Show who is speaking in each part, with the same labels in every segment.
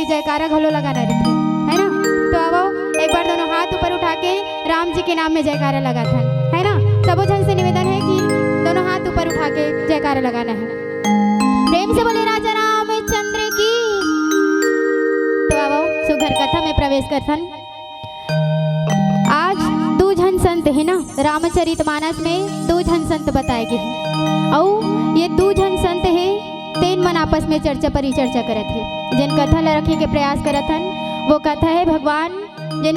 Speaker 1: कि जयकारा घलो लगाना रहते है ना। तो अब एक बार दोनों हाथ ऊपर उठा के राम जी के नाम में जयकारा लगा था, है ना। सबों जन से निवेदन है कि दोनों हाथ ऊपर उठा के जयकारा लगाना है। प्रेम से बोले राजा रामचंद्र की। तो अब सुघर कथा में प्रवेश करथन। आज दो जन संत है ना, रामचरितमानस में दो जन संत बताए गए हैं और ये दो जन संत है तीन मन आपस में चर्चा परिचर्चा करत है। जिन कथा ला रखे के प्रयास करत हन वो कथा है भगवान जिन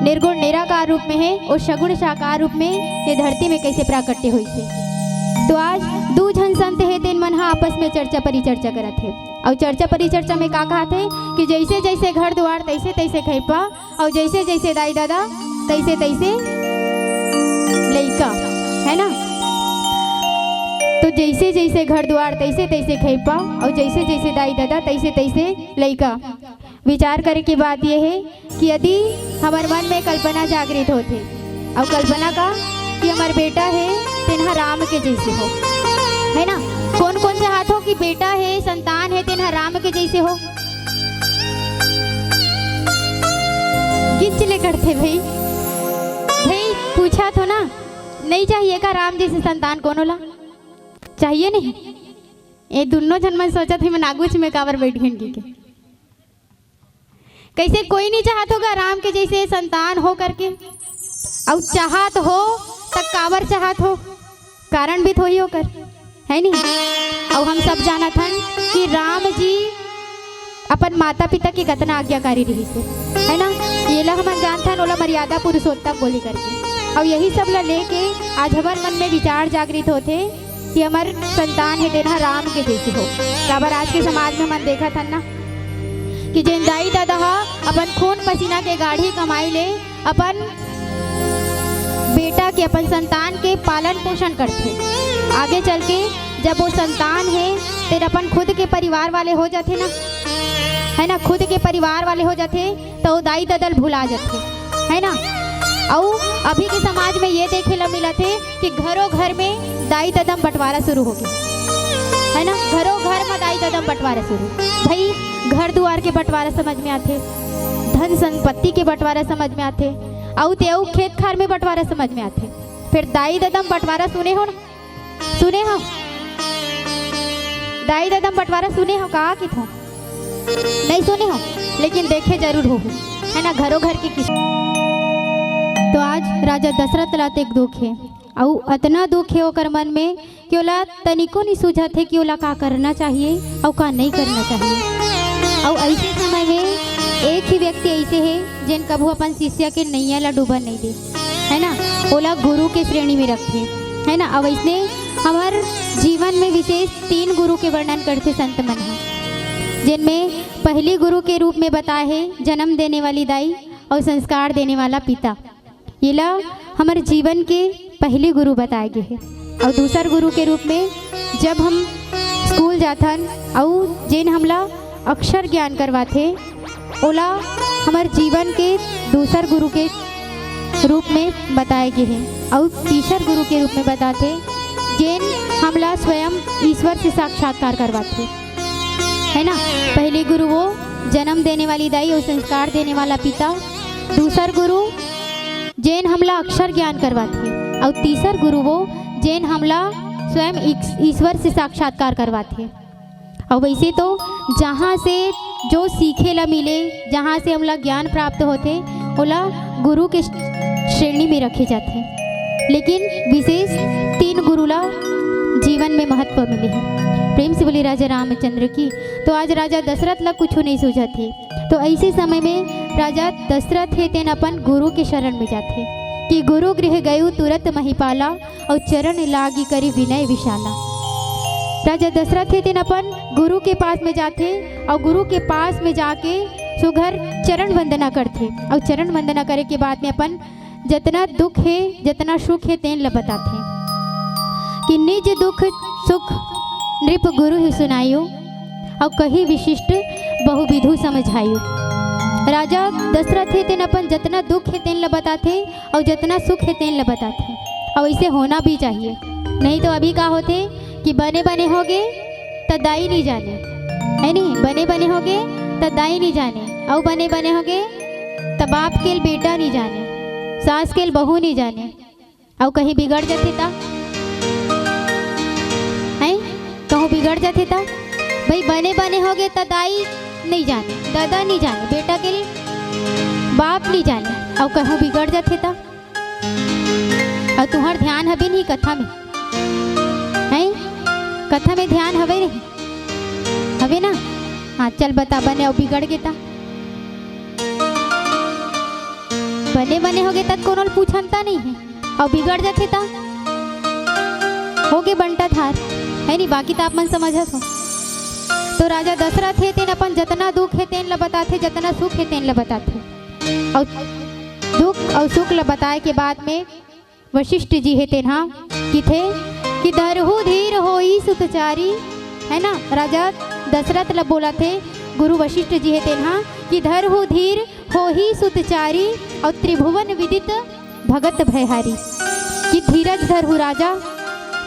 Speaker 1: निर्गुण निराकार रूप में है और सगुण साकार रूप में ये धरती में कैसे प्राकट्य हुई से। तो आज दो जन संत है तीन मन आपस में चर्चा परिचर्चा करत है और चर्चा परिचर्चा में का कहा थे कि जैसे जैसे घर द्वार तैसे तैसे खैपा और जैसे जैसे दाई दादा तैसे तैसे लइका, है ना। तो जैसे जैसे घर द्वार तैसे तैसे खैपा और जैसे जैसे दाई दादा तैसे तैसे लइका। विचार करे की बात यह है कि यदि हमारे मन में कल्पना जागृत होते और कल्पना का कि हमारा बेटा है तिन्हा राम के जैसे हो, है ना। कौन कौन से हाथों की बेटा है संतान है तिन्हा राम के जैसे हो, गिच ले करते भाई पूछा तो ना। नहीं चाहिए का राम जैसे संतान कौन होला, चाहिए नहीं। ये दोनों जन में सोचा थे मैं नागुच में कावर बैठ गई के कैसे कोई नहीं चाहत होगा राम के जैसे संतान हो करके, और चाहत हो तब कावर चाहत हो, कारण भी थोड़ी होकर, है नहीं। और हम सब जानत हन कि राम जी अपन माता पिता की कितना आज्ञाकारी रही से, है ना। ये ला हम जानते हैं ओला मर्यादा पुरुषोत्तम बोली करके। और यही सब ला लेके आज हमार मन में विचार जागृत होते कि हमार संतान है देना राम के जैसे हो। काबर आज के समाज में मन देखा था ना कि जिन दाई दादा अपन खून पसीना के गाढ़ी कमाई ले अपन बेटा के अपन संतान के पालन पोषण करते। आगे चल के जब वो संतान है तेरे अपन खुद के परिवार वाले हो जाते ना, है ना। खुद के परिवार वाले हो जाते तो दाई ददल भुला जाते, है ना। और अभी के समाज में ये देखे ला मिला थे कि घरों घर में दाई ददम बंटवारा शुरू हो गया, है ना। घरों घर में दाई ददम बंटवारा शुरू। भाई घर द्वार के बंटवारा समझ में आते, धन संपत्ति के बंटवारा समझ में आते, और तेऊ खेत खार में बंटवारा समझ में आते। फिर दाई ददम बंटवारा सुने हो ना, सुने हो दाई ददम बंटवारा सुने हो कहा कि थो नहीं सुने हो, लेकिन देखे जरूर हो, है ना। घरों घर के किस। तो आज राजा दशरथ लात एक दुख है और इतना दुख है ओकर मन में कि ओला तनिको नहीं सूझत है कि ओला का करना चाहिए और का नहीं करना चाहिए। और ऐसे समय में एक ही व्यक्ति ऐसे है जिन कभू अपन शिष्य के नैया ला डूबा नहीं दे, है ना। ओला गुरु के श्रेणी में रखते, है ना। अब इसने हमारे जीवन में विशेष तीन गुरु के वर्णन करते संत मन है, जिनमें पहली गुरु के रूप में बताए है जन्म देने वाली दाई और संस्कार देने वाला पिता। ये ला हमारे जीवन के पहले गुरु बताए गए हैं। और दूसर गुरु के रूप में जब हम स्कूल जाथन और जिन हमला अक्षर ज्ञान करवाते ओला हमारे जीवन के दूसर गुरु के रूप में बताए गए हैं। और तीसर गुरु के रूप में बताते जिन हमला स्वयं ईश्वर से साक्षात्कार करवाते, है ना। पहले गुरु वो जन्म देने वाली दाई और संस्कार देने वाला पिता, दूसर गुरु जैन हमला अक्षर ज्ञान करवाते, और तीसर गुरु वो जैन हमला स्वयं ईश्वर से साक्षात्कार करवाते। और वैसे तो जहाँ से जो सीखे ला मिले, जहाँ से हमला ज्ञान प्राप्त होते ओला गुरु के श्रेणी में रखे जाते, लेकिन विशेष तीन गुरु ला जीवन में महत्व मिले हैं। प्रेम से बोली राजा रामचंद्र की। तो आज राजा दशरथ ला कुछ नहीं सूझा थे, तो ऐसे समय में राजा दशरथ है तेन अपन गुरु के शरण में जाते कि गुरु गृह गयु तुरंत महिपाला और चरण लागी करी विनय विशाला। राजा दशरथ है तेन अपन गुरु के पास में जाते और गुरु के पास में जाके सुघर चरण वंदना करते, और चरण वंदना करे के बाद में अपन जितना दुख है जितना सुख है तेन ला बताते कि निज दुख सुख नृप गुरु ही सुनायो और कही विशिष्ट बहुविधु समझायो। राजा दशरथ है तेन अपन जितना दुख है तेन ला बताते और जितना सुख है तेन ला बताते, और इसे होना भी चाहिए। नहीं तो अभी का होते कि बने बने होगे तो दाई नहीं जाने, है नहीं। बने बने होगे त दाई नहीं जाने, और बने बने होगे त बाप के बेटा नहीं जाने, सास के बहू नहीं जाने, और कहीं बिगड़ जाते ता हैं, कहूँ बिगड़ जाते ता भाई बने बने होगे त दाई नहीं जाने, दादा नहीं जाने, बेटा के बाप नहीं जाने, और कहूँ बिगड़ जाते ता। और तुम्हार ध्यान हवे नहीं कथा में, हैं कथा में ध्यान हवे नहीं हवे ना। हाँ चल बता, बने और बिगड़ गए ता, बने बने हो गए तक कोनो पूछनता नहीं है, और बिगड़ जाते ता हो गए बंटा थार है नहीं। बाकी तो आप मन समझा हो। तो राजा दशरथ है तेन अपन जतना दुख है तेन ला बताथे, जतना सुख है तेन ला बताथे, और दुख और सुख ला बताए के बाद में वशिष्ठ जी है तेन हाँ कि थे कि धरहु धीर होई सुतचारी है ना। राजा दशरथ ला बोला थे गुरु वशिष्ठ जी है तेन हाँ कि धरहु धीर होही सुतचारी और त्रिभुवन विदित भगत भयहारी, कि धीरज धरहु राजा,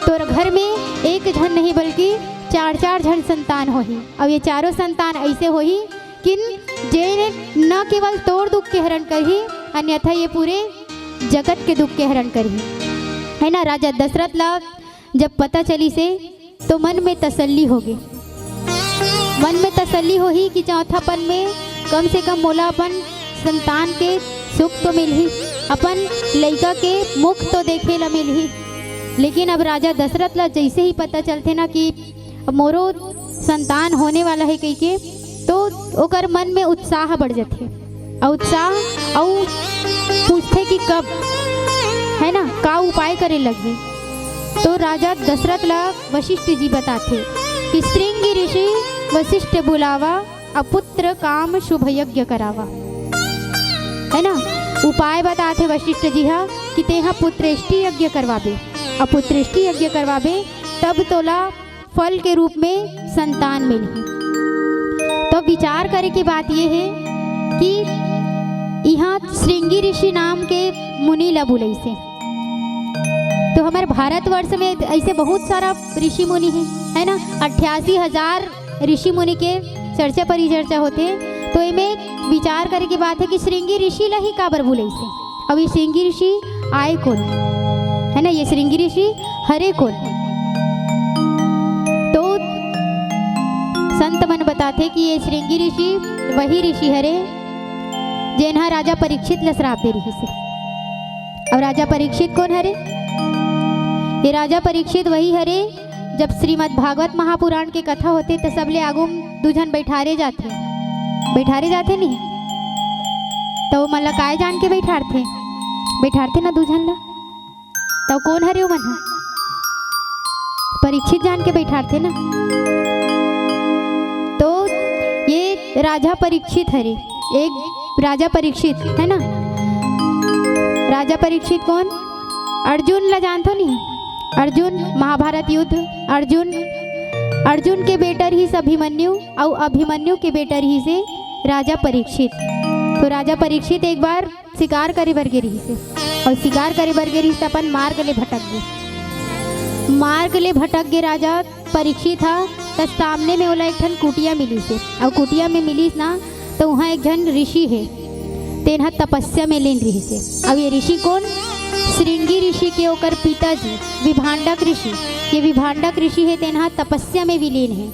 Speaker 1: तोर घर में एक जन नहीं बल्कि चार चार जन संतान होही, और ये चारों संतान ऐसे होही कि जे न केवल तोर दुख के हरण करही, अन्यथा ये पूरे जगत के दुख के हरण करही है ना। राजा दशरथ ला जब पता चली से तो मन में तसल्ली होगी, मन में तसल्ली होही कि चौथापन में कम से कम मोला अपन संतान के सुख तो मिलही, अपन लड़का के मुख तो देखे ला मिलही। लेकिन अब राजा दशरथ ला जैसे ही पता चलते ना कि मोरो संतान होने वाला है कही के, तो ओकर मन में उत्साह बढ़ जाते, और उत्साह और पूछते कि कब है ना का उपाय करे लगे। तो राजा दशरथ ला वशिष्ठ जी बताते कि श्रृंगी ऋषि वशिष्ठ बुलावा, अपुत्र काम शुभ यज्ञ करावा है ना। उपाय बताते वशिष्ठ जी हाँ कि तेहा पुत्रेष्टि यज्ञ करवाबे, और पुत्रेष्टि यज्ञ करवाबे तब तोला फल के रूप में संतान मिली। तो विचार करे की बात यह है कि यहाँ श्रृंगी ऋषि नाम के मुनि ला बुलाई से, तो हमारे भारतवर्ष में ऐसे बहुत सारा ऋषि मुनि है ना। 88,000 ऋषि मुनि के चर्चा परिचर्चा होते, तो इनमें विचार करे की बात है कि श्रृंगी ऋषि ला ही काबर बुलाई से। अब ये श्रृंगी ऋषि आए कौन है ना, ये श्रृंगी ऋषि हरे कौन। तो संत मन बताते कि ये श्रृंगी ऋषि वही ऋषि हरे जेन्हा राजा परीक्षित ला श्राप दे रही से। अब राजा परीक्षित कौन हरे, ये राजा परीक्षित वही हरे जब श्रीमद् भागवत महापुराण के कथा होते तो सबले आगू दुजन बैठारे जाते नहीं, तो मन ला काय जान के बैठारते ना दुजन ला, तो कौन हरे वो मन परीक्षित जान के बैठारते ना। तो ये राजा परीक्षित हरे, एक राजा परीक्षित है ना। राजा परीक्षित कौन, अर्जुन ला जानते नहीं, अर्जुन महाभारत युद्ध, अर्जुन के बेटर ही से अभिमन्यु, और अभिमन्यु के बेटर ही से राजा परीक्षित। तो राजा परीक्षित एक बार शिकार करे बर गे रही से, और शिकार करे बर गे रही से अपन मार्ग ले भटक गए राजा परीक्षित था। तो सामने में ओला एक ठन कुटिया मिली से, और कुटिया में मिलीस ना तो वहाँ एक जन ऋषि है तेना तपस्या में लीन रही से। अब ये ऋषि कौन, श्रृंगी ऋषि के ओकर पिताजी विभांडक ऋषि, ये विभांडक ऋषि है तेना तपस्या में विलीन है।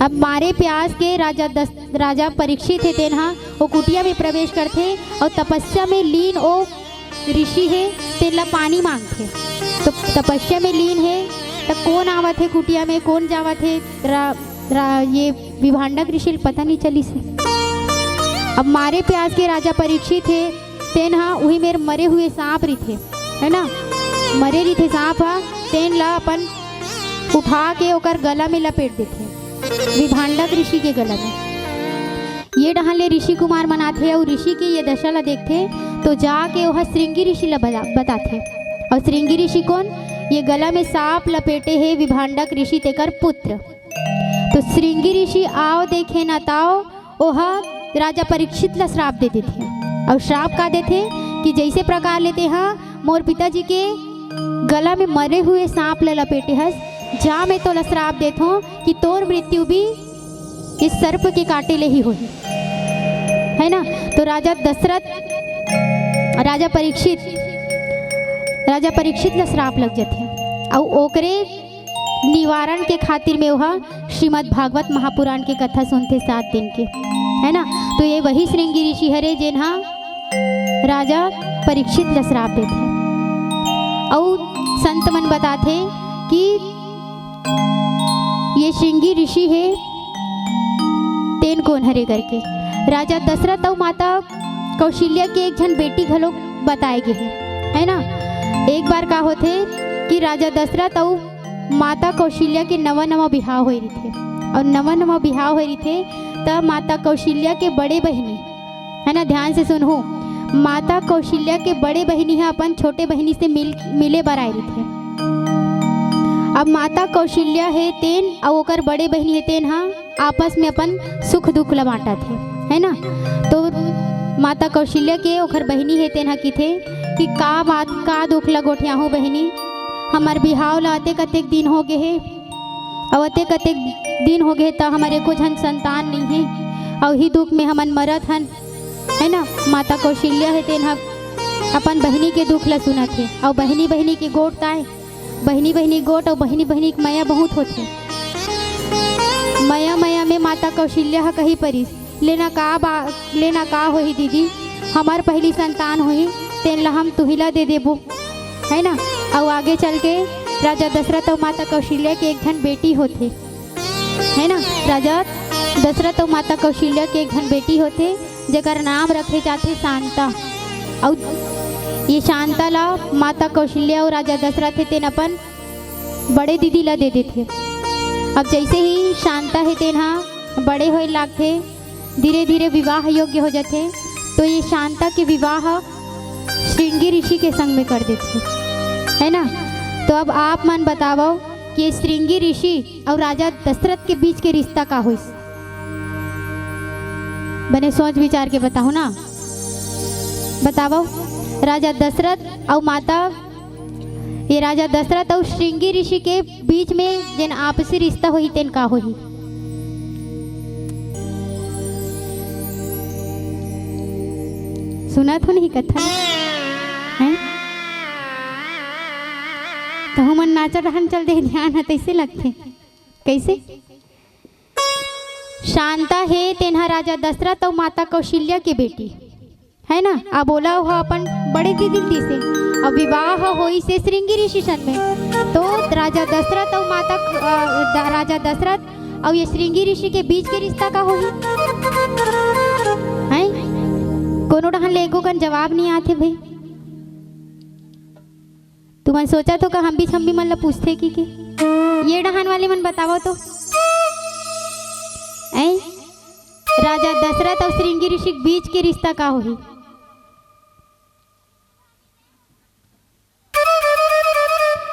Speaker 1: अब मारे प्यास के राजा परीक्षित है तेना वो कुटिया में प्रवेश करते, और तपस्या में लीन ओ ऋषि है तेला पानी मांगते। तो तपस्या में लीन है तो कौन आवत है कुटिया में, कौन जावत है, ये विभांडक ऋषि पता नहीं चली से। अब मारे प्यास के राजा परीक्षित थे तेन हाँ वही मेरे मरे हुए सांप रही थे है ना, मरे रही थे सांप हाँ, तेन ला अपन उठा के ओकर गला में लपेट देते विभांडक ऋषि के गला में। ये डहाले ऋषि कुमार मनाथे और ऋषि की ये दशा ला देखते, तो जाके वह श्रृंगी ऋषि ला बताते। और श्रृंगी ऋषि कौन, ये गला में सांप लपेटे है विभांडक ऋषि तेकर पुत्र। तो श्रृंगी ऋषि आओ देखे न ताओ ओह राजा परीक्षित ला श्राप दे देते। और श्राप का देते कि जैसे प्रकार लेते हाँ मोर पिताजी के गला में मरे हुए सांप ला लपेटे हस, जा मैं तोला श्राप देता हूँ कि तोर मृत्यु भी इस सर्प के काटे ले ही होही, है ना। तो राजा दशरथ राजा परीक्षित ला श्राप लग जाते और ओकरे निवारण के खातिर में वह श्रीमद् भागवत महापुराण की कथा सुनते 7 दिन के, है ना। तो ये वही श्रृंगी ऋषि हरे जिन्हा राजा परीक्षित ला श्राप देते और संत मन बताते कि ये श्रृंगी ऋषि है तेन कौन हरे करके राजा दशरथ और माता कौशल्या के एक जन बेटी घलो बताए गए है ना। एक बार का होते कि राजा दशरथ और माता कौशल्या के नवा बिहाव हो रही थे और नवा बिहाव हो रही थे तब माता कौशल्या के बड़े बहनी, है ना, ध्यान से सुनहो, माता कौशल्या के बड़े बहनी है अपन छोटे बहनी से मिले बर आए थे। अब माता कौशल्या है तेन और ओकर बड़े बहनी है तेन हाँ आपस में अपन सुख दुख ला बांटा थे, है ना। तो माता कौशल्या के ओकर बहनी है तेन हाँ की थे कि का बात का दुख ला गोठिया हो बहनी, हमार बिहाव ला अते कतेक दिन हो गए है और अते कतेक दिन हो गए तो हमारे को झन संतान नहीं है और ही दुख में हमन मरत हन, है ना। माता कौशल्या है तेन हाँ अपन बहनी के दुख ला सुनत है और बहनी के गोट ताए बहनी गोट और बहनी की माया बहुत होते। माया में माता कौशल्या कही परिस लेना का होही दीदी, हमार पहली संतान होही तेन ला हम तुहिला दे देबो, है ना। और आगे चल के राजा दशरथ और माता कौशल्या के एक धन बेटी होते, है ना। राजा दशरथ और माता कौशल्या के एक धन बेटी होते जकर नाम रखे जाते शांता और ये शांता ला माता कौशल्या और राजा दशरथ है तेन अपन बड़े दीदी ला दे देते। अब जैसे ही शांता है तेन हाँ बड़े होए लागते धीरे धीरे विवाह योग्य हो जाते तो ये शांता के विवाह श्रृंगी ऋषि के संग में कर देते, है ना। तो अब आप मन बताओ कि श्रृंगी ऋषि और राजा दशरथ के बीच के रिश्ता का हुई, बने सोच विचार के बताओ ना, बताओ। राजा दशरथ और माता ये राजा दशरथ और श्रृंगी ऋषि के बीच में जिन आपसी रिश्ता हुई तेन का हुई, सुना तो नहीं कथा है तो हम नाचा रहन चल दे ध्यान है तैसे लगते कैसे। शांता है तेन्हा राजा दशरथ और माता कौशल्या के बेटी, है ना। अब बोला हुआ अपन बड़े दीदी से अब विवाह होई से श्रृंगी ऋषि सन में तो राजा दशरथ और राजा दशरथ और ये श्रृंगी ऋषि के बीच के रिश्ता का होगी, है कोनो डहन लेगो कन जवाब नहीं आते भाई। तुमन सोचा तो का हम भी मन ला पूछते कि ये डहन वाले मन बताओ तो ऐ राजा दशरथ और श्रृंगी ऋषि के बीच के रिश्ता का होगी।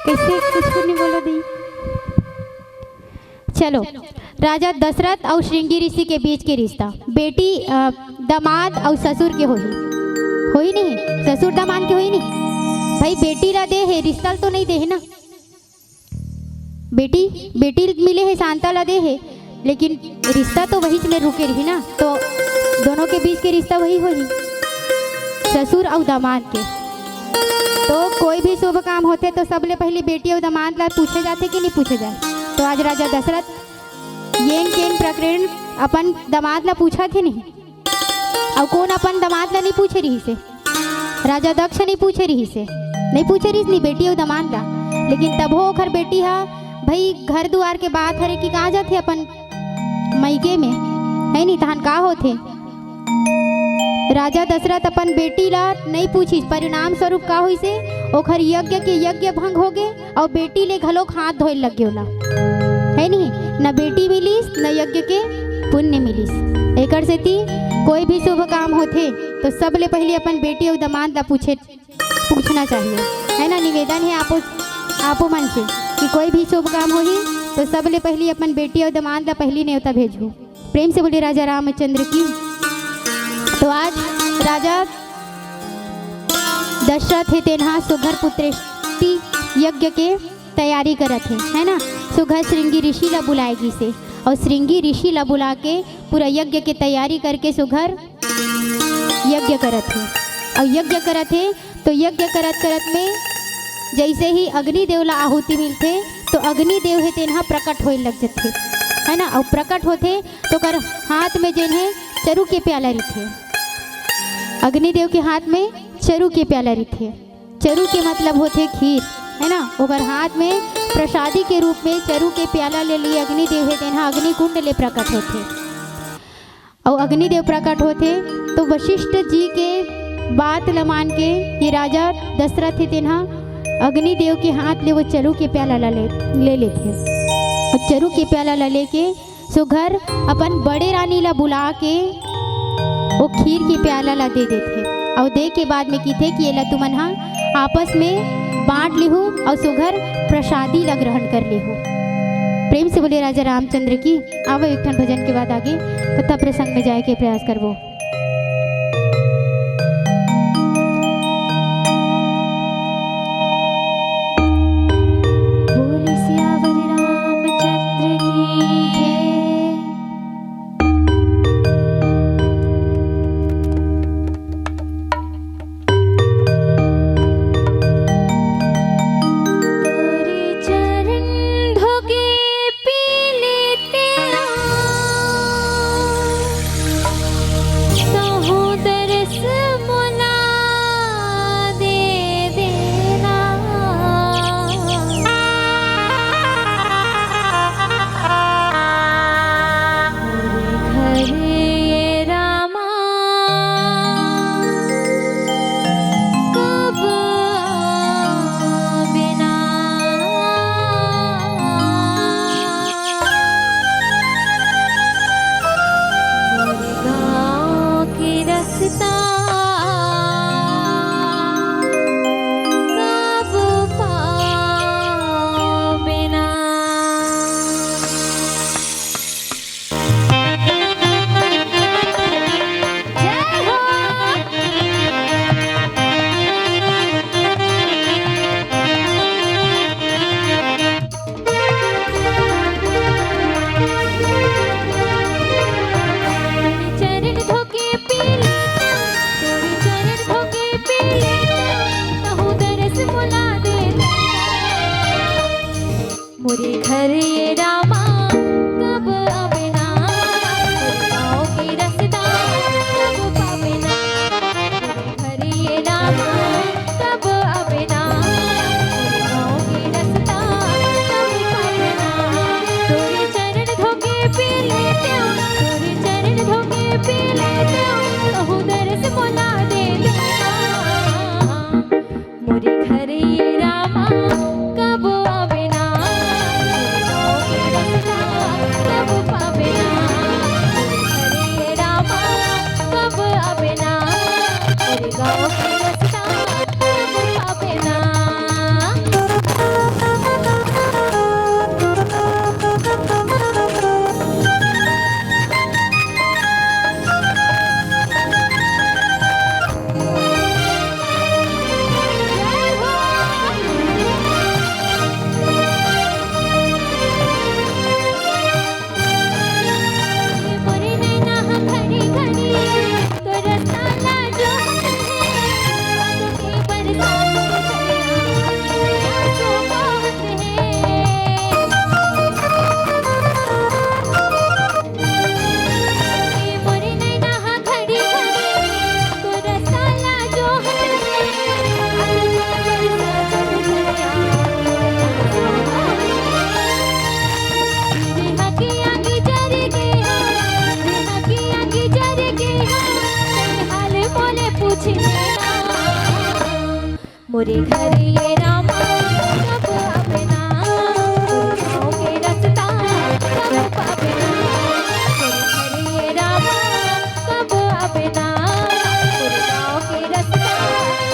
Speaker 1: कैसे कुछ नहीं बोलो दी। चलो राजा दशरथ और श्रृंगी ऋषि के बीच के रिश्ता बेटी दामाद और ससुर के होई नहीं, ससुर दामाद के होई नहीं भाई। बेटी ला दे है रिश्ता तो नहीं दे है ना, बेटी मिले है शांता ला दे है लेकिन रिश्ता तो वही में रुके रही ना, तो दोनों के बीच के रिश्ता वही होगी ससुर और दामाद के। तो कोई भी शुभ काम होते तो सबले पहले बेटी और दामाद ला पूछे जाते कि नहीं पूछे जाए। तो आज राजा दशरथ येन केन प्रकरण अपन दामाद ला पूछा थे नहीं और कौन अपन दामाद ला नहीं पूछे रही से, राजा दक्ष नहीं पूछे रही नहीं बेटी और दामाद ला। लेकिन तब हो खर बेटी हा भाई घर दुआर के बात हरे कि कहाँ जाते अपन मैके में, है नहीं तहन का होते। राजा दशरथ अपन बेटी ला नहीं पूछी, परिणाम स्वरूप का हुई से ओखर यज्ञ भंग हो गए और बेटी ले घलोक हाथ धोए लग गए ला, है नहीं। न बेटी मिलीस न यज्ञ के पुण्य मिलीस। एकर से थी कोई भी शुभ काम होते तो सबले पहले अपन बेटी और दामाद ला पूछना चाहिए, है ना। निवेदन है आपो मन से कि कोई भी शुभ काम होही तो सबले पहले अपन बेटी और दामाद ला पहली न्योता भेजो। प्रेम से बोले राजा रामचंद्र की। तो आज राजा दशरथ है तेन्हा सुघर पुत्रेष्टि यज्ञ के तैयारी करत है ना। सुघर श्रृंगी ऋषि ला बुलाएगी से और श्रृंगी ऋषि ला बुला के पूरा यज्ञ के तैयारी करके सुघर यज्ञ करत थे। और यज्ञ करत थे तो यज्ञ करत करत में जैसे ही अग्निदेव ला आहुति मिलते तो अग्निदेव है तेनहा प्रकट होए लग जाते है ना। और प्रकट होते तो कर हाथ में जेन है चरु के प्याला रही। अग्निदेव के हाथ में चरु के प्याला रही। चरु के मतलब होते खीर है ना। ओकर हाथ में प्रसादी के रूप में चरु के प्याला ले लिए अग्निदेव है तेनहा अग्निकुंड ले प्रकट होते। और अग्निदेव प्रकट होते तो वशिष्ठ जी के बात ल मान के ये राजा दशरथ है तेनहा अग्निदेव के हाथ ले वो चरु के प्याला ले लेते। और चरु के प्याला ला लेके सुघर अपन बड़े रानी ला बुला के वो खीर के प्याला ला दे देते। और दे के बाद में कीथे कि ये ला तुमन हा आपस में बांट लिहू और सुघर प्रसादी ला ग्रहण कर लिहू। प्रेम से बोले राजा रामचंद्र की। आवो एक ठन भजन के बाद आगे कथा प्रसंग में जाए के प्रयास करबो।
Speaker 2: मोरे घर ये रामा कब आवे ना, गाँव की रसदा कब पावे ना। मोरे घर ये रामा कब आवे ना, गाँव की रसदा कब पावे ना। तोरे चरण धोके पी लेते हो, तोरे चरण धोके पी लेते हो, कहूँ दरस मोला दे देना। मोरे घर ये रामा कब आवे ना, कब पावे ना। हरे रामा कब आवे ना, मेरे गाँव की रस्ता कब पावे ना। मोरे घर ये रामा कब आवे ना, गाँव के रस्ता कब पावे ना। मोरे घर ये रामा कब आवे ना, गाँव के रस्ता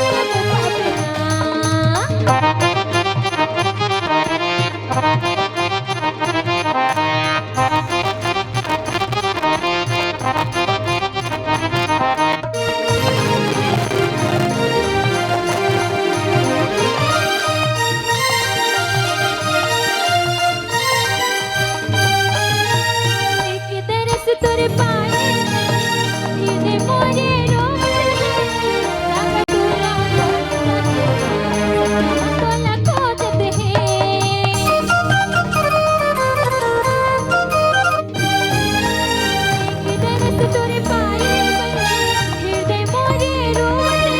Speaker 2: कब पावे ना। तुर पाए हृदय मोरे रोवे राम तुरा कोला खोजत है दरस तुर पाए हृदय मोरे रोवे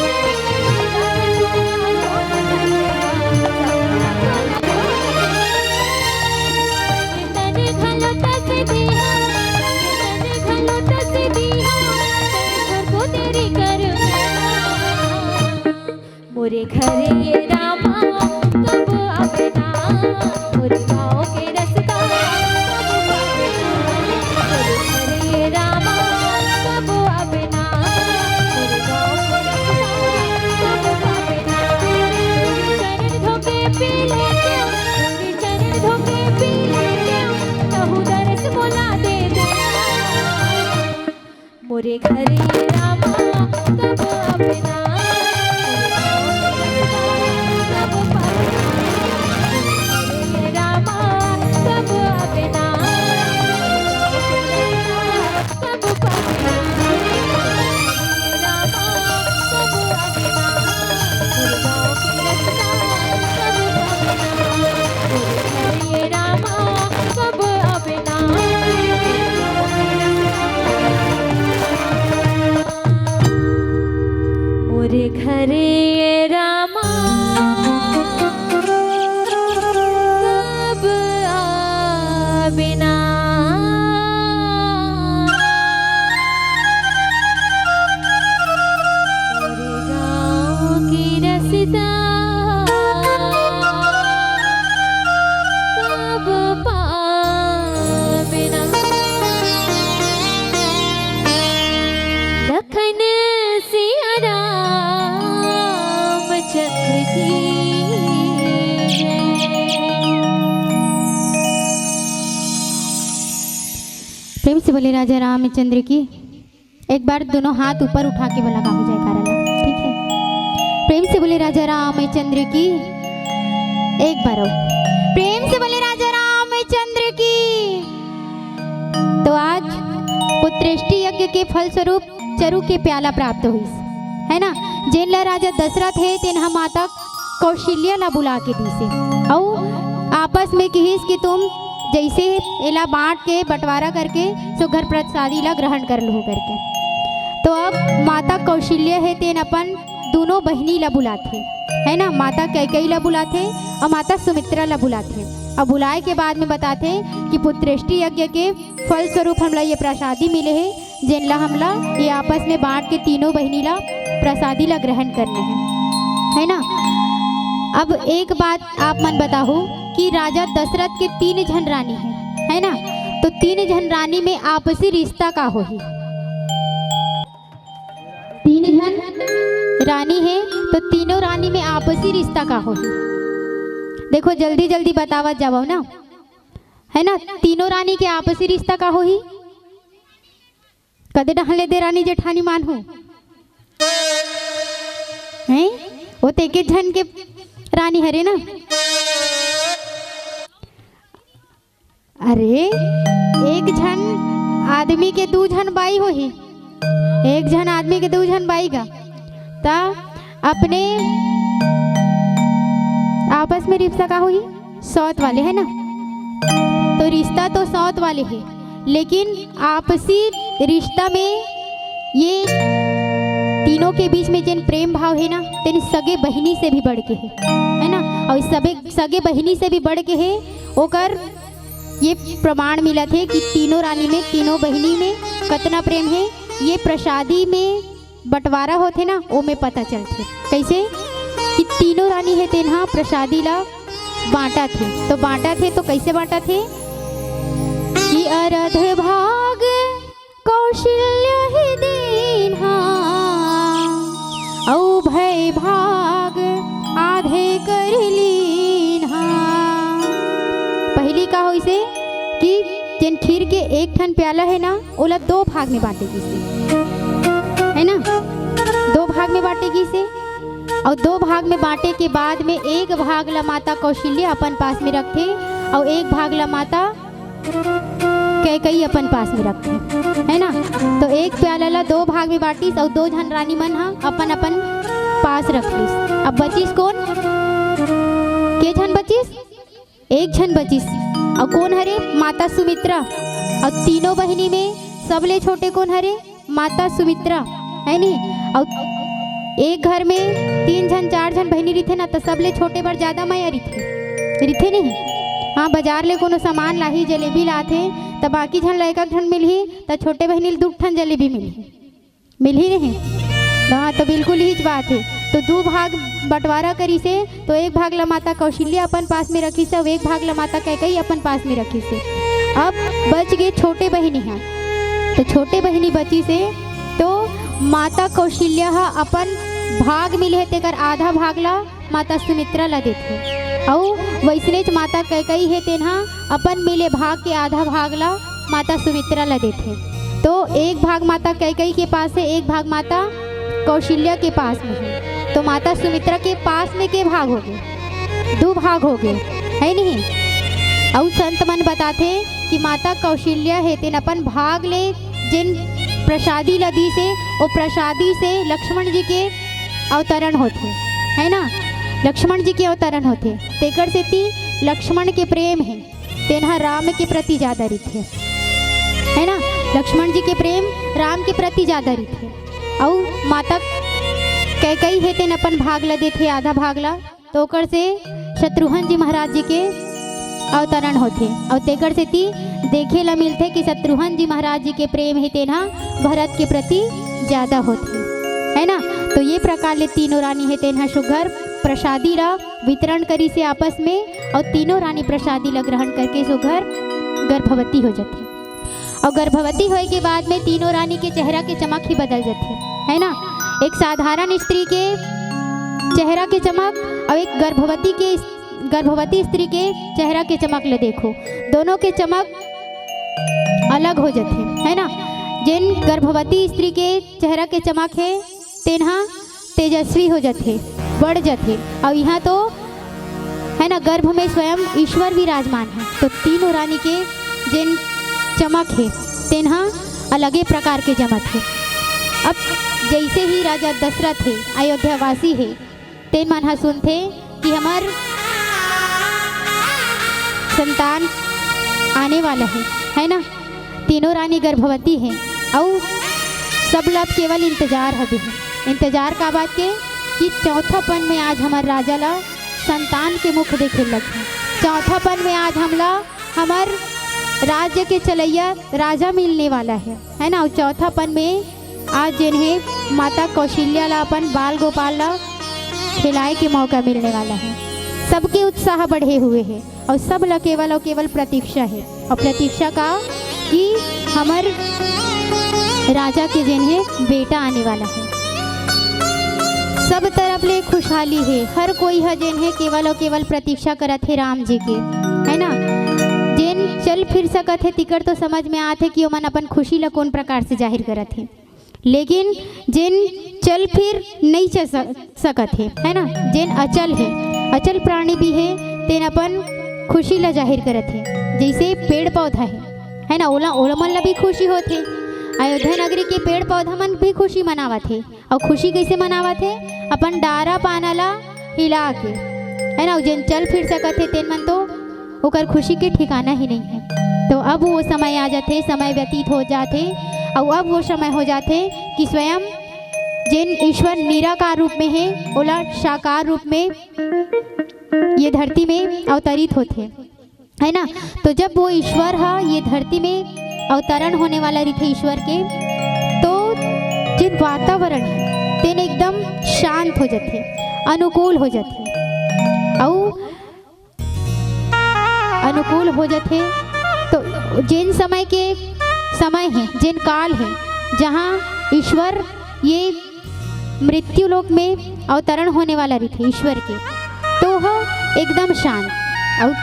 Speaker 2: मोरे घर ये रामा कब अपना मोरे गाँव के रास्ता कब अपना मोरे घर ये रामा कब अपना मोरे गाँव के रास्ता कब अपना चरण धोके पी ले क्यों मेरे चरण धोके पी ले क्यों कहूँ दरस मोला दे दे मोरे घर ये रामा कब अपना मोरे घर ये रामा कब आबिना मोरे गाँव की रस्ता कब पाबिना लखन सिया राम चक्र की
Speaker 1: प्रेम से बोले राजा रामचंद्र की। एक बार दोनों हाथ ऊपर उठा के बोला गाओ जयकारा ला, ठीक है। प्रेम से बोले राजा रामचंद्र की। एक बार और प्रेम से बोले राजा रामचंद्र की। तो आज पुत्रेष्टि यज्ञ के फलस्वरूप चरु के प्याला प्राप्त हुई है ना। जेन ला राजा दशरथ है तेन माता कौशल्या ला बुला के दी से और आपस में कहिस कि तुम जैसे एला बांट के बंटवारा करके सुघर प्रसादी ला ग्रहण कर लो करके। तो अब माता कौशल्या है तेन अपन दोनों बहनी ला बुलाते है ना। माता कैकेयी ला बुलाते और माता सुमित्रा ला बुलाते। अब बुलाए के बाद में बताते कि पुत्रेष्टि यज्ञ के फल स्वरूप हमला ये प्रसादी मिले है जिनला हमला ये आपस में बांट के तीनों बहनी ला प्रसादी ला ग्रहण करना है ना। अब एक बात आप मन बताओ कि राजा दशरथ के 3 जन रानी है ना। तो 3 जन रानी में आपसी रिश्ता का हो ही 3 जन रानी है तो तीनों रानी में आपसी रिश्ता का हो ही। देखो जल्दी जल्दी बतावत जाओ ना है ना। तीनों रानी के आपसी रिश्ता का हो ही कदे डहले दे रानी जेठानी मान हो हैं वो तो एक जन के रानी हरे ना। अरे एक जन आदमी के 2 जन बाई हो ही। एक जन आदमी के 2 जन बाई का ता अपने आपस में रिश्ता का हो ही सौत वाले है ना। तो रिश्ता तो सौत वाले है लेकिन आपसी रिश्ता में ये तीनों के बीच में जिन प्रेम भाव है ना तेन सगे बहिनी से भी बढ़ के है ना। और सगे बहिनी से भी बढ़ के है ओकर ये प्रमाण मिला थे कि तीनों रानी में तीनों बहिनी में कितना प्रेम है। ये प्रसादी में बंटवारा होते ना वो में पता चलते कैसे कि तीनों रानी है तेना प्रसादी ला बांटा थे। तो बांटा थे तो कैसे बांटा थे कि अरध भाग कौशल्या ही दीन्हा औ भय भाग आधे कर लीन्हा। पहली का हो इसे कि जिन खीर के 1 ठन प्याला है ना ओला 2 भाग में बांटेगी से है ना। 2 भाग में बांटेगी से और 2 भाग में बांटे के बाद में 1 भाग ला माता कौशल्या अपन पास में रखते और 1 भाग ला माता कैकई अपन पास में रखे, है ना। तो एक प्याला ला 2 भाग में बांटीस और 2 झन रानी मन हा अपन अपन पास रखलिस। अब बचिस कौन, के झन बचिस, एक झन बचिस। और कौन हरे, माता सुमित्रा। और तीनों बहिनी में सबले छोटे कौन हरे, माता सुमित्रा, है नहीं। और एक घर में 3 झन 4 झन बहिनी रथे ना, तो सबले छोटे बर ज्यादा माया रिथे नहीं। हाँ, बाजार ले कोनो सामान लाही, जलेबी लाथे, तो बाकी झन ला 1 झन मिलही, तो छोटे बहिनी 2 ठन जलेबी मिलही नहीं। हाँ, तो बिल्कुल ही बात है। तो 2 भाग बंटवारा करी से, तो 1 भाग ला माता कौशल्या अपन पास में रखी से और 1 भाग ला माता कैकई अपन पास में रखी से। अब बच गए छोटे बहिनी हैं, तो छोटे बहिनी बची से तो माता कौशल्या हा अपन भाग मिले है तेकर आधा भाग ला माता सुमित्रा ला देथे। और वैसनेच माता कैकई है तेना अपन मिले भाग के आधा भाग ला माता सुमित्रा ला देथे। तो 1 भाग माता कैकई के पास है, 1 भाग माता कौशल्या के पास में है। तो माता सुमित्रा के पास में के भाग हो गए, 2 भाग हो गए, है नहीं। और संत मन बताते कि माता कौशल्या है तेन अपन भाग ले जिन प्रसादी लदी से, वो प्रसादी से लक्ष्मण जी के अवतरण होते, है ना। लक्ष्मण जी के अवतरण होते, तेकर से ती लक्ष्मण के प्रेम है तेना राम के प्रति ज़्यादा रिथे, है ना। लक्ष्मण जी के प्रेम राम के प्रति ज़्यादा रिथे। और माता कैकई है तेन अपन भाग ला देथे, आधा भाग ला, तो ओकर से शत्रुघ्न जी महाराज जी के अवतरण होते। और तेकर से ती देखे ला मिलते कि शत्रुघ्न जी महाराज जी के प्रेम है तेना भरत के प्रति ज़्यादा होते, है ना। तो ये प्रकार ले तीनों रानी है तेना सुघर प्रसादी ला वितरण करी से आपस में, और तीनों रानी प्रसादी ला ग्रहण करके सुघर गर्भवती हो जाती। और गर्भवती होए के बाद में तीनों रानी के चेहरा के चमक ही बदल जाते, है ना। एक साधारण स्त्री के चेहरा के चमक और एक गर्भवती स्त्री के चेहरा के चमक ले देखो, दोनों के चमक अलग हो जाते, है ना। जिन गर्भवती स्त्री के चेहरा के चमक है तेना तेजस्वी हो जाते, बढ़ जाते। और यहाँ तो है ना, गर्भ में स्वयं ईश्वर विराजमान है। तो तीनों रानी के जिन चमक है तेना अलगे प्रकार के चमक है। अब जैसे ही राजा दशरथ है, अयोध्यावासी है, तेन मन हा सुनते कि हमार संतान आने वाला है ना। तीनों रानी गर्भवती है और सब लोग केवल इंतजार हबे है। इंतजार का बात के कि चौथापन में आज हमार राजा ला संतान के मुख देखे लगे। चौथापन में आज हमला हमार राज्य के चलैया राजा मिलने वाला है ना। और चौथापन में आज जिन्हें माता कौशल्या ला अपन बाल गोपाल ला खिलाए के मौका मिलने वाला है। सबके उत्साह बढ़े हुए हैं और सब ला केवल और केवल प्रतीक्षा है। और प्रतीक्षा का कि हमार राजा के जिन्हें बेटा आने वाला है। सब तरफ ले खुशहाली है, हर कोई है जिन्हें केवल और केवल प्रतीक्षा करत है राम जी के, है ना। जिन चल फिर सकत है तिकर तो समझ में आते कि ओमन अपन खुशी ला कौन प्रकार से जाहिर करत है। लेकिन जिन चल फिर नहीं चल सकत है ना, जिन अचल है, अचल प्राणी भी है, तेन अपन खुशी ला जाहिर करत है। जैसे पेड़ पौधा है ना, ओला मन ला भी खुशी होते। अयोध्या नगरी के पेड़ पौधा मन भी खुशी मनावत है। और खुशी कैसे मनावत है? अपन डारा पाना ला हिला के, है ना। जिन चल फिर सकत है तेन मन तो ओकर खुशी के ठिकाना ही नहीं है। तो अब वो समय आ जाते, समय व्यतीत हो जाते, और अब वो समय हो जाते कि स्वयं जिन ईश्वर निराकार रूप में है, ओला साकार रूप में ये धरती में अवतरित होते, है ना। तो जब वो ईश्वर है ये धरती में अवतरण होने वाला रहते ईश्वर के, तो जिन वातावरण है तेन एकदम शांत हो जाते, अनुकूल हो जाते, और अनुकूल हो जाते। तो जिन समय के समय है, जिन काल है जहाँ ईश्वर ये मृत्यु लोक में अवतरण होने वाला रहते ईश्वर के, तो वह एकदम शांत। और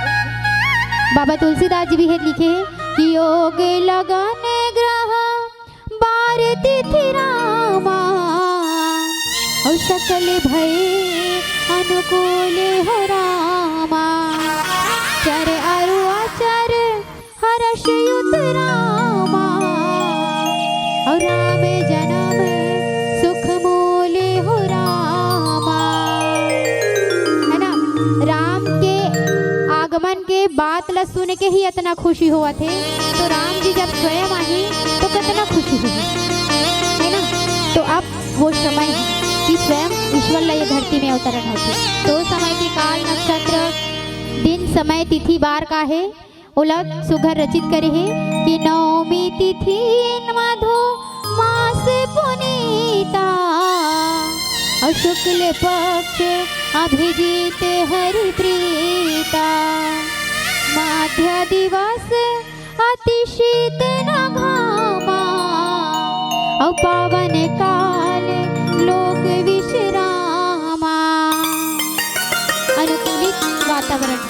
Speaker 1: बाबा तुलसीदास जी भी है लिखे हैं कि योग लगन ग्रह बार तिथि रामा, और सकल भय अनुकूल हो रामा, चर अरु अचर हर्ष युत रामा। के बात ला सुन के ही इतना खुशी हुआ थे, तो राम जी जब स्वयं आई तो कितना खुशी हुई, है ना। तो अब वो समय है कि स्वयं ईश्वर ला ये धरती में अवतरण होते। तो समय की काल नक्षत्र दिन समय तिथि बार का है ओला सुघर रचित करे है कि नवमी तिथि मधु मास पुनीता और शुक्ल पक्ष अभिजीत हरि प्रीता माध्य दिवस अति शीत न घामा और पावन काल लोक विश्रामा। अनुकूलित वातावरण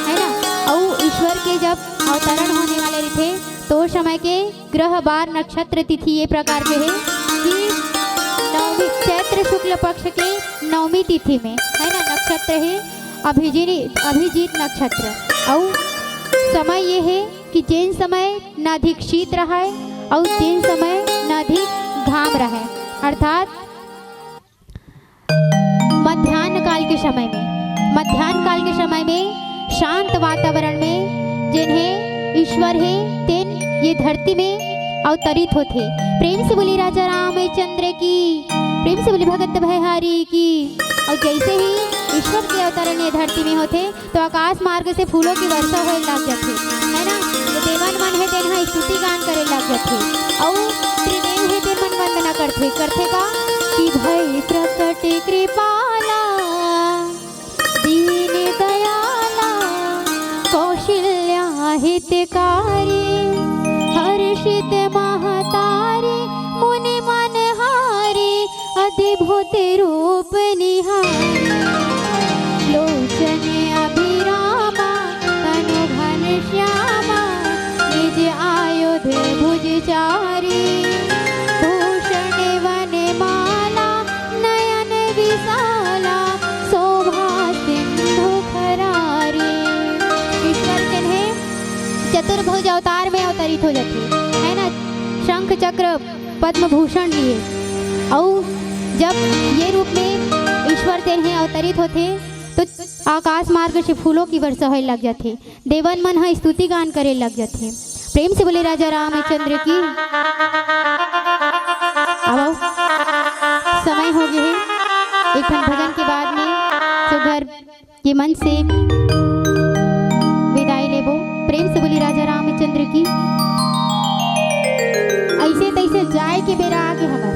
Speaker 1: है ना। और ईश्वर के जब अवतरण होने वाले थे तो समय के ग्रह बार नक्षत्र तिथि ये प्रकार के है कि नवमी चैत्र शुक्ल पक्ष के नवमी तिथि में है ना नक्षत्र है अभिजीत नक्षत्र। और समय ये है कि जिन समय न अधिक शीत रहा है और जिन समय न अधिक घाम रहा है, अर्थात मध्याह्न काल के समय में शांत वातावरण में जिन्हें ईश्वर है तेन ये धरती में अवतरित होते। प्रेम से बोली राजा रामचंद्र की, प्रेम से बोली भगत भयहारी की। और जैसे ही ईश्वर के अवतरण ये धरती में होते तो आकाश मार्ग से फूलों की वर्षा होने लग जाती है ना। तो देवन मन है तेन स्तुति गान करे लग जाते और त्रिदेव है तेन मन वंदना करते का कि भय प्रकट कृपाला दीन दयाला कौशल्या हितकारी हर्षित महतारी मुनि मनहारी अद्भुत रूप निहारी लोचन अभिरामा तनु घन श्यामा निज आयुध भुजचारी भूषण वन माला नयन विशाला शोभा सिंधु खरारी। ईश्वर जिन्हें चतुर्भुज अवतार में अवतरित हो जाते है ना, शंख चक्र पद्म भूषण लिए। और जब ये रूप में ईश्वर तेन अवतरित होते तो आकाश मार्ग से फूलों की वर्षा होने लग जाते, देवन मन है स्तुति गान करे लग जाते। प्रेम से बोले राजा रामचंद्र की। अब समय हो गया है एक भजन के बाद में तो घर के मन से विदाई लेबो। प्रेम से बोली राजा रामचंद्र की। ऐसे तैसे जाए के बेरा आगे हमार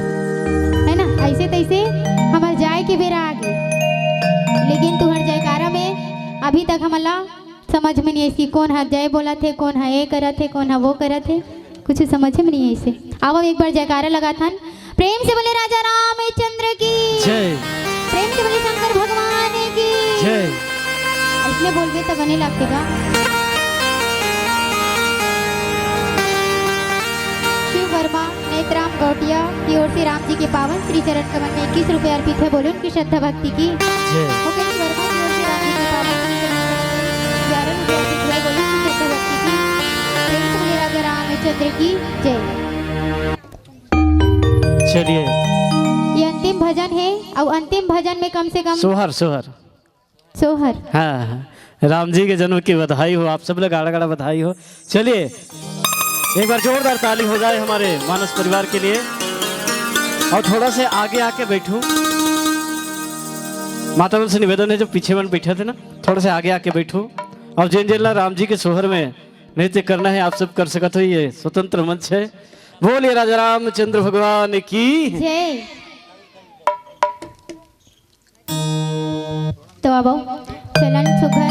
Speaker 1: है ना, ऐसे तैसे हमार जाए के बेरा आगे, लेकिन तुहर जयकारा में अभी तक हमला समझ में नहीं ऐसी कौन है जय बोला थे, कौन है ये करा थे, कौन है वो करा थे, कुछ समझ में नहीं ऐसे। आओ एक बार जयकारा लगा था। प्रेम से बोले राजा रामचंद्र की
Speaker 3: जय,
Speaker 1: प्रेम से बोले शंकर भगवान की
Speaker 3: जय।
Speaker 1: इसमें बोल गए तो बने लगते का। शिव वर्मा नेत्राम गौटिया की ओर से राम जी के पावन श्री चरण कमल में 21 रुपये अर्पित है। बोलो उनकी श्रद्धा भक्ति की
Speaker 3: जय।
Speaker 1: मुकेश वर्मा की ओर से राम जी के पावन श्री चरण कमल में 11 रुपये अर्पित है। बोलो उनकी श्रद्धा भक्ति की। प्रेम से बोले राजा रामचंद्र की जय।
Speaker 3: चलिए
Speaker 1: ये अंतिम भजन है और अंतिम भजन में कम से कम
Speaker 3: सोहर सोहर
Speaker 1: सोहर
Speaker 3: हाँ हाँ, राम जी के जन्म की बधाई हो, आप सब लोग गाड़ा गाड़ा बधाई हो। चलिए एक बार जोरदार ताली हो जाए हमारे मानस परिवार के लिए। और थोड़ा से आगे आके बैठूं, माता से निवेदन है जो पीछे मन बैठे थे ना, थोड़ा से आगे आके बैठूं। और जिन जिन राम जी के सोहर में नृत्य करना है आप सब कर सकते हो, ये स्वतंत्र मंच है। बोलिए राजा रामचंद्र भगवान की
Speaker 1: जय। तो अब चलन सुघर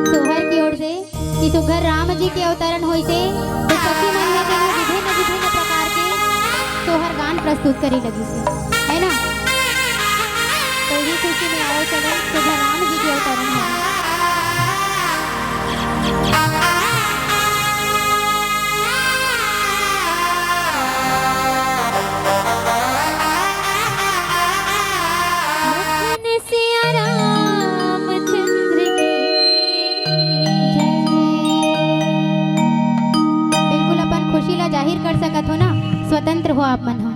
Speaker 1: सोहर की ओर से कि सुघर राम जी के अवतरण होई से तो सखी मन में तेरे विभिन्न विभिन्न प्रकार के सोहर गान प्रस्तुत करी लगी से है ना। तो ये खुशी में आओ चलन सुघर राम जी के अवतरण है। जाहिर कर सकत हो ना, स्वतंत्र हो आप मन हो।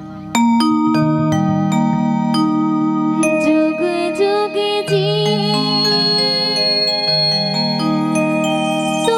Speaker 2: जुग जुग जी तो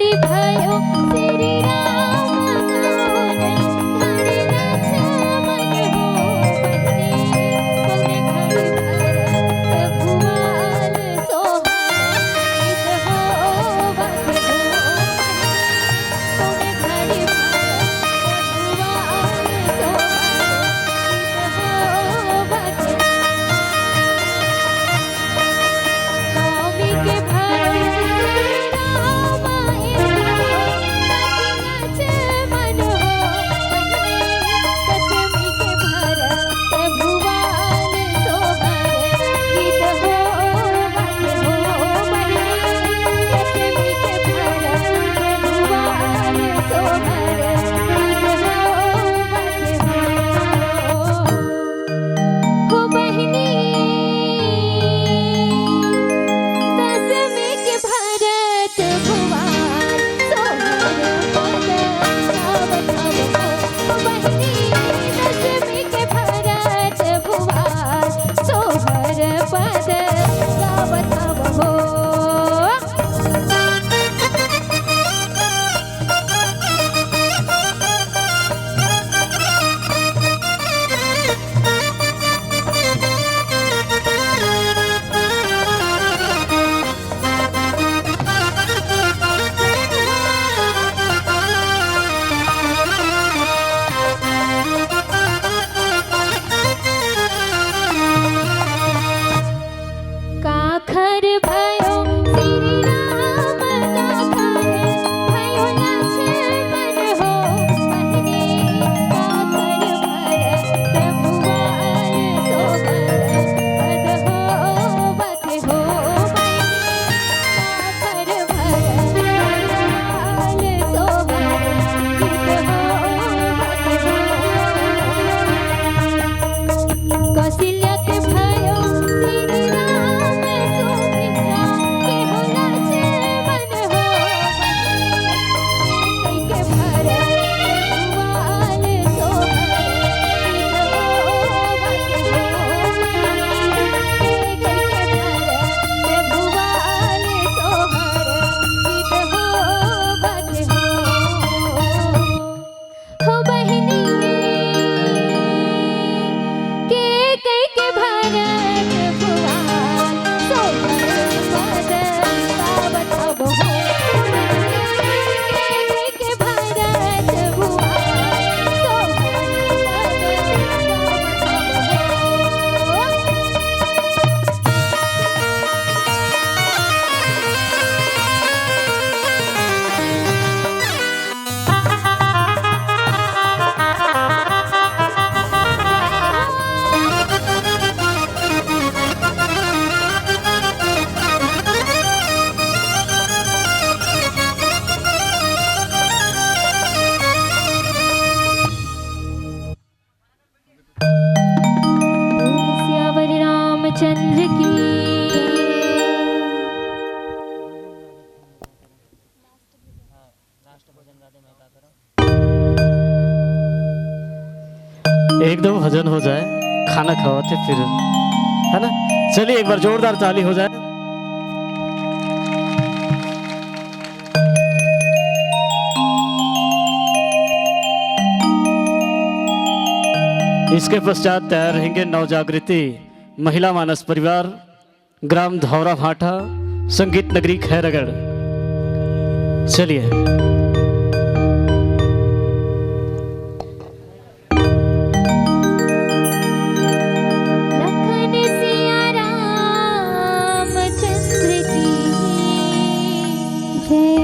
Speaker 2: घड़ी भयो श्री राम घड़ी लक्ष्मण हो बहिनी कोने घड़ी भरत भुवन सोहर गीत हो बत हो कोने घड़ी भरत भुवन सोहर गीत हो बत नवमी के भरत काखर भयो श्री राम काखर भयो लक्ष्मण हो बहिनी काखर भरत भुवन सोहर पद हो बत हो बहिनी काखर भरत भुवन सोहर गीत हो बत हो कौशल्या के भयो श्री राम सुमित्रा के हो लक्ष्मण हो बहिनी के भरत भुवन सोहर गीत हो बत हो बहिनी के भरत भुवन सोहर गीत हो बत हो बहिनी के भरत भुवन सोहर पद गावत अब हो के भरत भुवन सोहर पद सियावर रामचंद्र की
Speaker 3: एक दो भजन हो जाए, खाना खवाते फिर, है ना। चलिए एक बार जोरदार ताली हो जाए। इसके पश्चात तैयार रहेंगे नवजागृति महिला मानस परिवार, ग्राम धौरा भाटा, संगीत नगरी खैरगढ़। चलिए
Speaker 2: लखन सिया रामचंद्र की जय।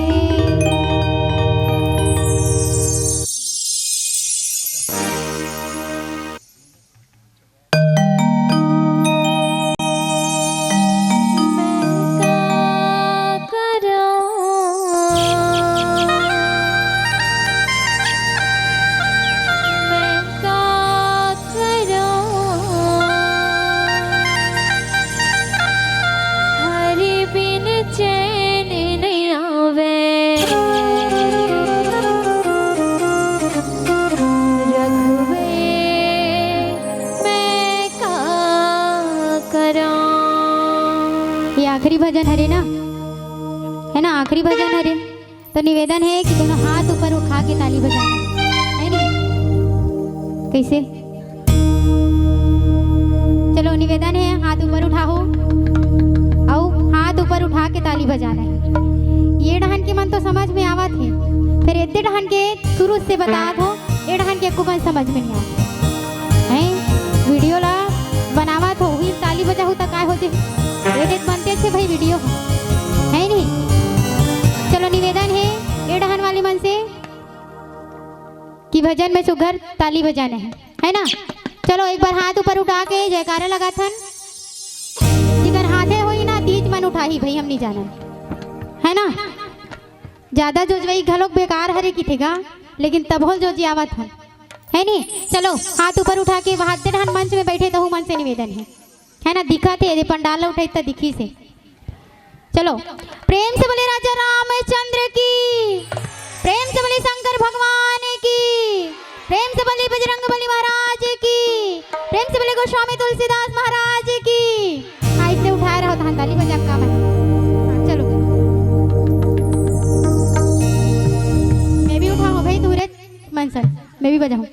Speaker 1: आखिरी भजन हरे ना, है ना, आखिरी भजन हरे। तो निवेदन है कि दोनों हाथ ऊपर उठा के ताली बजाना है नहीं? कैसे? चलो निवेदन है, हाथ ऊपर उठाओ और हाथ ऊपर उठा के ताली बजाना है। ये डहन के मन तो समझ में आवत है, फिर इतने डहन के शुरू से बता दो, ये डहन के को समझ में नहीं आता है। वीडियो ला बनावत हो ही ताली बजाऊ तो काय होते ये बनते अच्छे भाई वीडियो है नहीं। चलो निवेदन है ये डहन वाले मन से कि भजन में सुघर ताली बजाना है ना? चलो एक बार हाथ ऊपर उठा के जयकारा लगा थन, जिधर हाथे होई ना तीज मन उठाही भाई, हम नहीं जाना है ना। ज्यादा जोजवई घलोक बेकार हरे की थेगा, लेकिन तब हो जो आवत है नहीं। चलो हाथ ऊपर उठा के वहां डहन मंच में बैठे तो मन से निवेदन है ना? दिखा थे यदि पंडाल उठे तो दिखी से। चलो प्रेम से बोले राजा रामचंद्र की, प्रेम से बोले शंकर भगवान की, प्रेम से बोले बजरंग बली महाराज की, प्रेम से बोले गोस्वामी तुलसीदास महाराज की। ऐसे उठाए रहो तो ताली बजा काम है। हाँ, चलो मैं भी उठाऊं भाई दूर मनसन, मैं भी बजाऊं।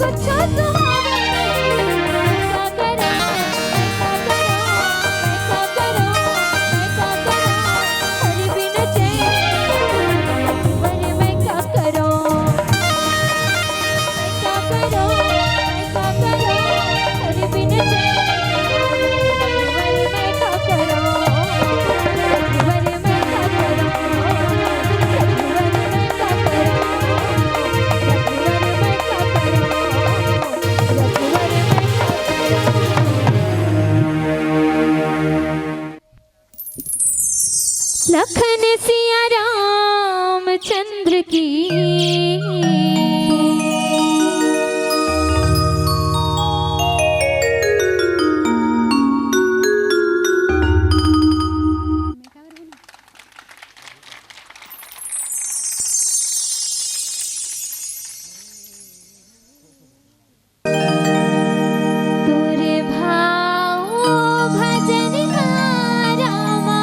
Speaker 2: कुछ सुहावे नहीं, मैं क्या करूं, मैं क्या करूं, मैं क्या करूं, हरि बिन चैन, वर मैं क्या करूं, मैं क्या करूं, मैं क्या करूं, हरि बिन चैन, वर मैं क्या करूं, वर मैं क्या करूं, वर मैं क्या करूं, लखन सिया राम चंद्र की तुरे भाव भजन रामा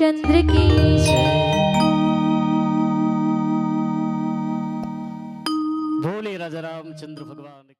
Speaker 2: रामचंद्र की
Speaker 3: बोले राजा रामचंद्र भगवान